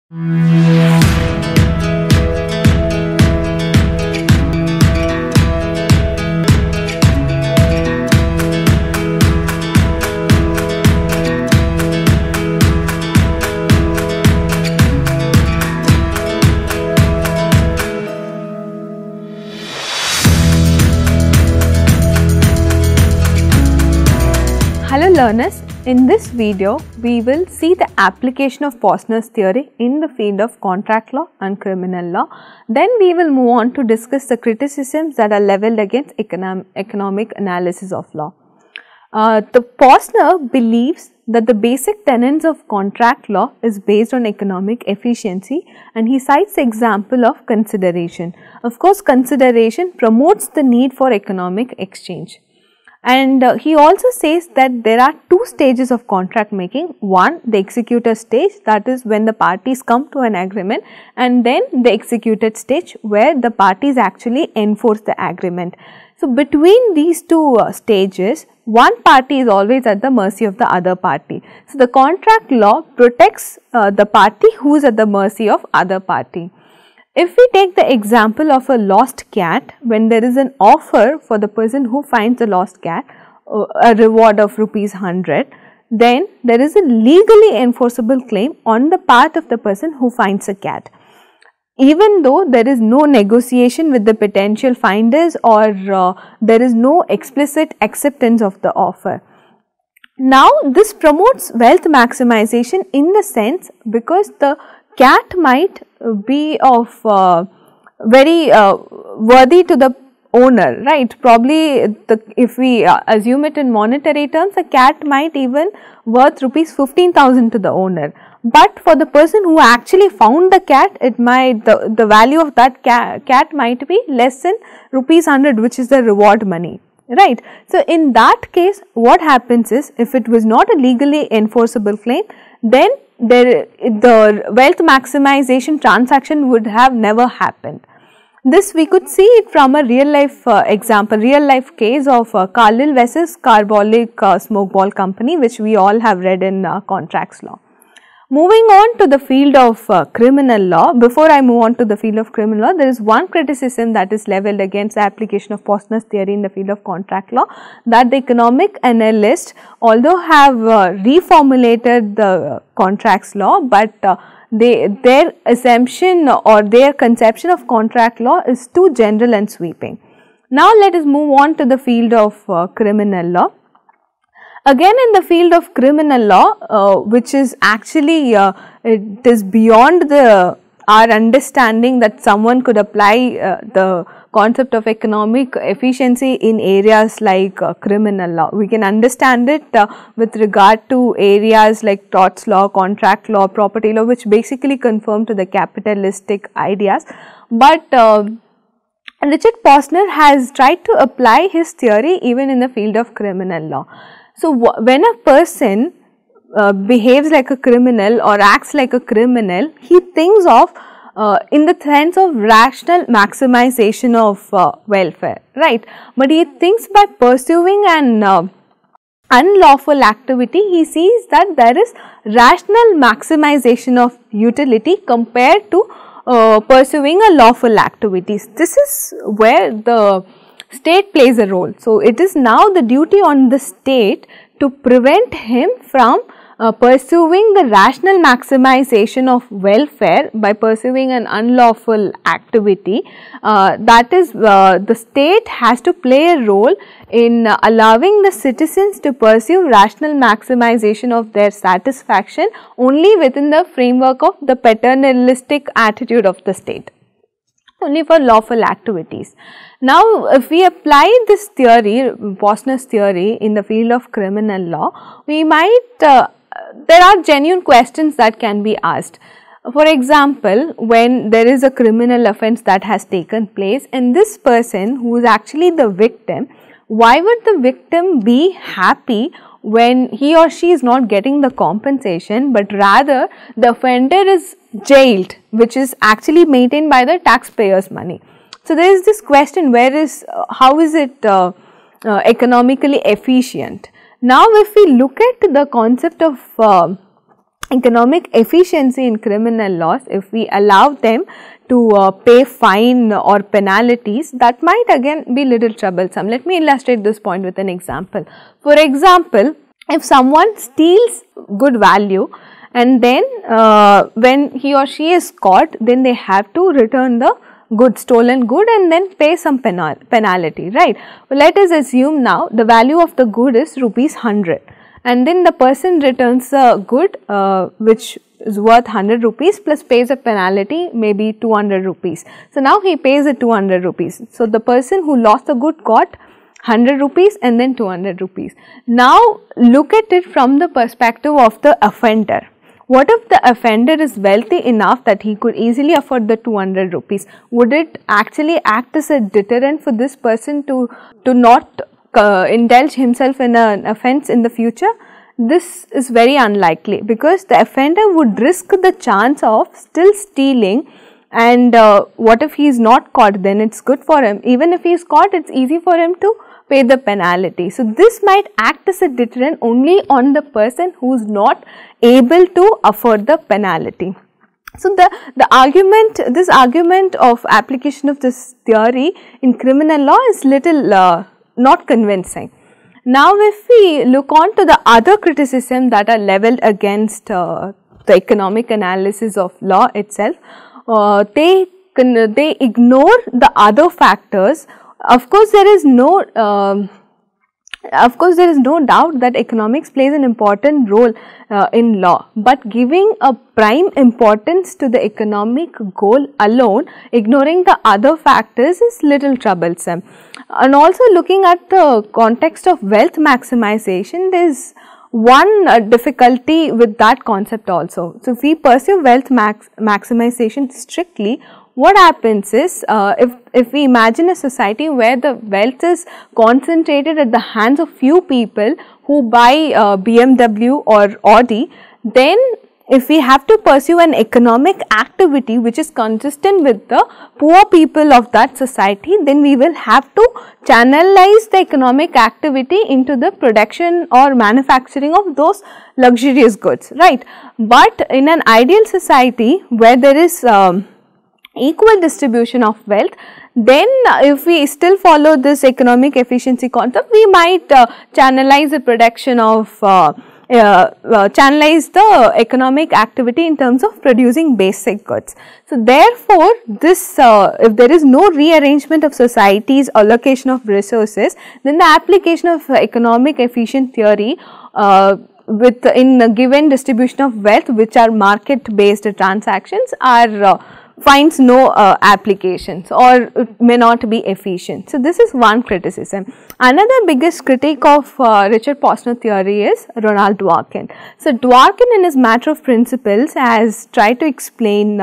Hello learners, in this video we will see the application of Posner's theory in the field of contract law and criminal law. Then we will move on to discuss the criticisms that are levelled against economic analysis of law. The Posner believes that the basic tenets of contract law is based on economic efficiency, and he cites the example of consideration. Of course, consideration promotes the need for economic exchange. And he also says that there are two stages of contract making. One, the executor stage, that is when the parties come to an agreement, and then the executed stage where the parties actually enforce the agreement. So, between these two stages, one party is always at the mercy of the other party. So, the contract law protects the party who is at the mercy of other party. If we take the example of a lost cat, when there is an offer for the person who finds the lost cat, a reward of ₹100, then there is a legally enforceable claim on the part of the person who finds a cat, even though there is no negotiation with the potential finders or there is no explicit acceptance of the offer. Now, this promotes wealth maximization in the sense because the cat might be of very worthy to the owner, right? Probably if we assume it in monetary terms, a cat might even worth ₹15,000 to the owner. But for the person who actually found the cat, it might the value of that cat might be less than ₹100, which is the reward money. Right. So, in that case, what happens is, if it was not a legally enforceable claim, then the wealth maximization transaction would have never happened. This we could see it from a real life example, real life case of Carlyle versus Carbolic Smoke Ball Company, which we all have read in contracts law. Moving on to the field of criminal law. Before I move on to the field of criminal law, there is one criticism that is levelled against the application of Posner's theory in the field of contract law, that the economic analysts, although have reformulated the contracts law, but their assumption or their conception of contract law is too general and sweeping. Now, let us move on to the field of criminal law. Again, in the field of criminal law, which is actually it is beyond our understanding that someone could apply the concept of economic efficiency in areas like criminal law. We can understand it with regard to areas like torts law, contract law, property law, which basically conform to the capitalistic ideas. But Richard Posner has tried to apply his theory even in the field of criminal law. So, when a person behaves like a criminal or acts like a criminal, he thinks of in the sense of rational maximization of welfare, right? But he thinks by pursuing an unlawful activity, he sees that there is rational maximization of utility compared to pursuing a lawful activities. This is where the state plays a role. So, it is now the duty on the state to prevent him from pursuing the rational maximization of welfare by pursuing an unlawful activity. That is, the state has to play a role in allowing the citizens to pursue rational maximization of their satisfaction only within the framework of the paternalistic attitude of the state, only for lawful activities. Now, if we apply this theory, Posner's theory, in the field of criminal law, we might, there are genuine questions that can be asked. For example, when there is a criminal offence that has taken place and this person who is actually the victim, why would the victim be happy when he or she is not getting the compensation, but rather the offender is jailed, which is actually maintained by the taxpayers' money. So, there is this question, how is it economically efficient? Now, if we look at the concept of economic efficiency in criminal laws, if we allow them to pay fine or penalties, that might again be little troublesome. Let me illustrate this point with an example. For example, if someone steals good value and then when he or she is caught, then they have to return the stolen good and then pay some penalty, right? Well, let us assume now the value of the good is ₹100, and then the person returns the good which is worth 100 rupees plus pays a penalty, maybe 200 rupees. So now he pays the 200 rupees. So the person who lost the good got 100 rupees and then 200 rupees. Now look at it from the perspective of the offender. What if the offender is wealthy enough that he could easily afford the 200 rupees? Would it actually act as a deterrent for this person to not indulge himself in an offence in the future? This is very unlikely, because the offender would risk the chance of still stealing, and what if he is not caught? Then it's good for him. Even if he is caught, it's easy for him to pay the penalty. So this might act as a deterrent only on the person who is not able to afford the penalty. So this argument of application of this theory in criminal law is little not convincing. Now if we look on to the other criticism that are leveled against the economic analysis of law itself, they ignore the other factors. Of course, there is no doubt that economics plays an important role in law, but giving a prime importance to the economic goal alone, ignoring the other factors, is little troublesome. And also looking at the context of wealth maximization, there is one difficulty with that concept also. So if we pursue wealth maximization strictly, what happens is, if we imagine a society where the wealth is concentrated at the hands of few people who buy BMW or Audi, then if we have to pursue an economic activity which is consistent with the poor people of that society, then we will have to channelize the economic activity into the production or manufacturing of those luxurious goods, right? But in an ideal society where there is equal distribution of wealth, then if we still follow this economic efficiency concept, we might channelize the production of channelize the economic activity in terms of producing basic goods. So therefore, this if there is no rearrangement of society's allocation of resources, then the application of economic efficient theory in a given distribution of wealth, which are market based transactions, are finds no applications, or it may not be efficient. So this is one criticism. Another biggest critique of Richard Posner theory is Ronald Dworkin. So Dworkin, in his Matter of Principles, has tried to explain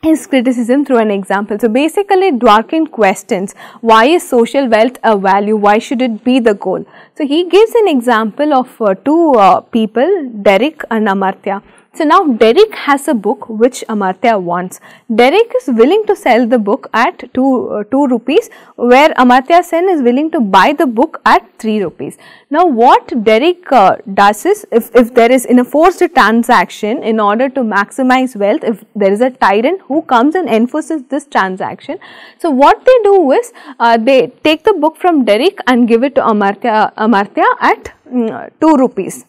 his criticism through an example. So basically Dworkin questions, why is social wealth a value, why should it be the goal? So he gives an example of two people, Derek and Amartya. So now Derek has a book which Amartya wants. Derek is willing to sell the book at 2 rupees, where Amartya Sen is willing to buy the book at 3 rupees. Now what Derek does is, if there is in a forced transaction, in order to maximize wealth, if there is a tyrant who comes and enforces this transaction, so what they do is they take the book from Derek and give it to Amartya at 2 rupees.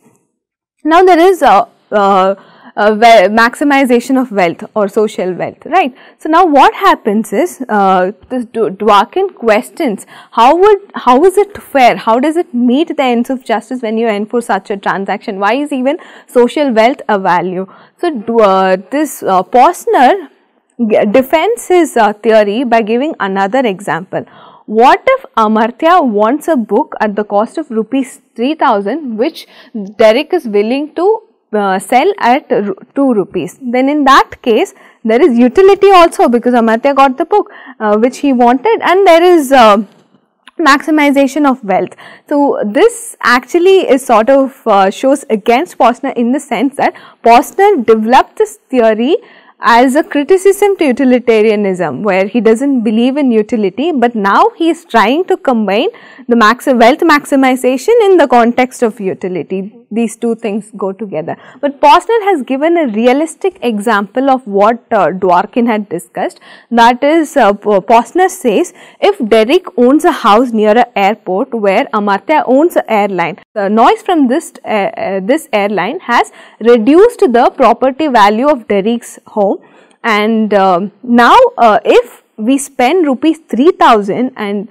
Now there is maximization of wealth or social wealth, right? So now what happens is, this Dworkin questions, how is it fair, how does it meet the ends of justice when you enforce such a transaction, why is even social wealth a value? So this Posner defends his theory by giving another example. What if Amartya wants a book at the cost of ₹3,000, which Derek is willing to sell at 2 rupees? Then in that case there is utility also, because Amartya got the book which he wanted, and there is maximization of wealth. So this actually is sort of shows against Posner, in the sense that Posner developed this theory as a criticism to utilitarianism, where he doesn't believe in utility, but now he is trying to combine the wealth maximization in the context of utility. These two things go together. But Posner has given a realistic example of what Dworkin had discussed. That is, Posner says, if Derrick owns a house near an airport where Amartya owns an airline, the noise from this airline has reduced the property value of Derrick's home. And now if we spend rupees 3,000 and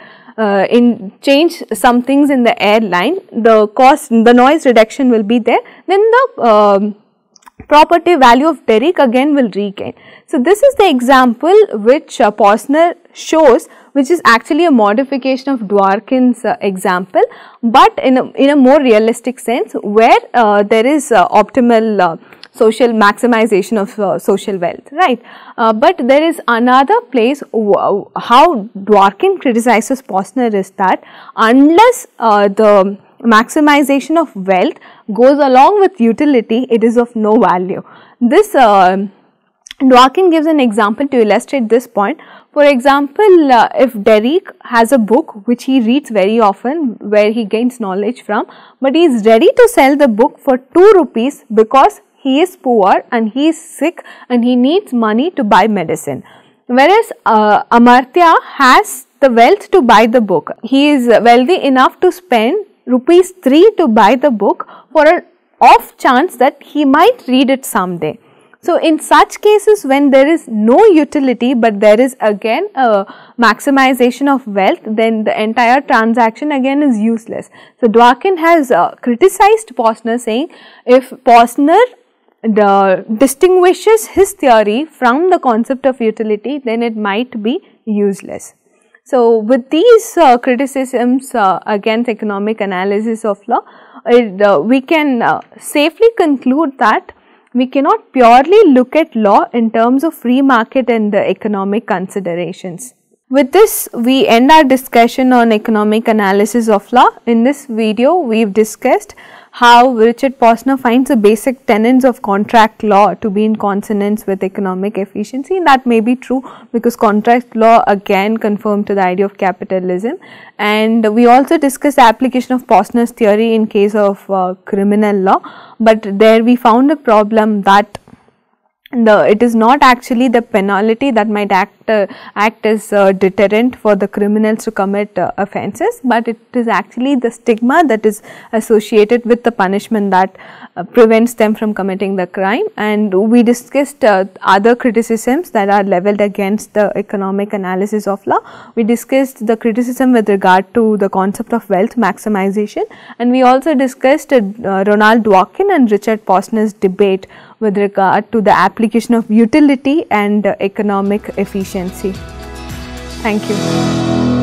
change some things in the airline, the noise reduction will be there, then the property value of Derrick again will regain. So this is the example which Posner shows, which is actually a modification of Dworkin's example, but in a more realistic sense, where there is optimal social maximization of social wealth, right? But there is another place how Dworkin criticizes Posner is that unless the maximization of wealth goes along with utility, it is of no value. This Dworkin gives an example to illustrate this point. For example, if Derrick has a book which he reads very often, where he gains knowledge from, but he is ready to sell the book for 2 rupees because he is poor and he is sick and he needs money to buy medicine. Whereas Amartya has the wealth to buy the book. He is wealthy enough to spend rupees 3 to buy the book for an off chance that he might read it someday. So in such cases, when there is no utility but there is again a maximization of wealth, then the entire transaction again is useless. So Dworkin has criticized Posner, saying if Posner distinguishes his theory from the concept of utility, then it might be useless. So with these criticisms against economic analysis of law, we can safely conclude that we cannot purely look at law in terms of free market and economic considerations. With this, we end our discussion on economic analysis of law. In this video, we have discussed how Richard Posner finds the basic tenets of contract law to be in consonance with economic efficiency. And that may be true because contract law again conformed to the idea of capitalism. And we also discussed the application of Posner's theory in case of criminal law, but there we found a problem that it is not actually the penalty that might act as a deterrent for the criminals to commit offences, but it is actually the stigma that is associated with the punishment that prevents them from committing the crime. And we discussed other criticisms that are levelled against the economic analysis of law. We discussed the criticism with regard to the concept of wealth maximization, and we also discussed Ronald Dworkin and Richard Posner's debate with regard to the application of utility and economic efficiency. Thank you.